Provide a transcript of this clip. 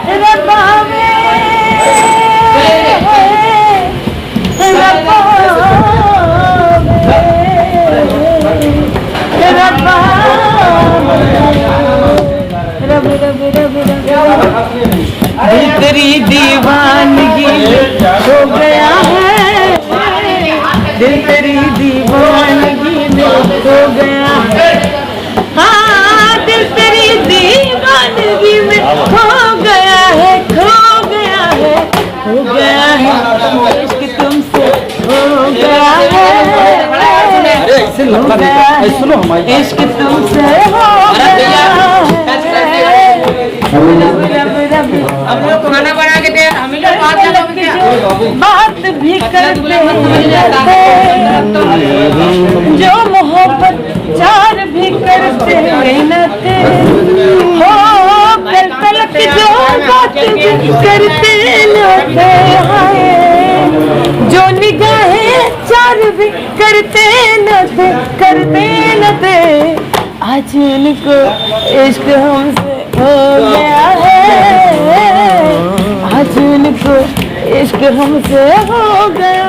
रब्बा वे रब्बा वे रब्बा रब रब रब रब दिल तेरी दीवानगी हो गया है, दिल तेरी दीवानगी में हो गया है। हाँ दिल तेरी दीवानगी में खो गया है, खो गया है, हो गया है। इश्क तुमसे हो गया है, इश्क तुमसे हो गया है। हम लोग खाना बना के दे, हम लोग बात भी करते जो मोहब्बत चार भी करते रहते हो, पल पलक जो बात भी करते रहते हैं, जो निगाहें चार भी करते नते आज उनको इश्क हमसे हो गया है, आज उनको इश्क हमसे हो गया।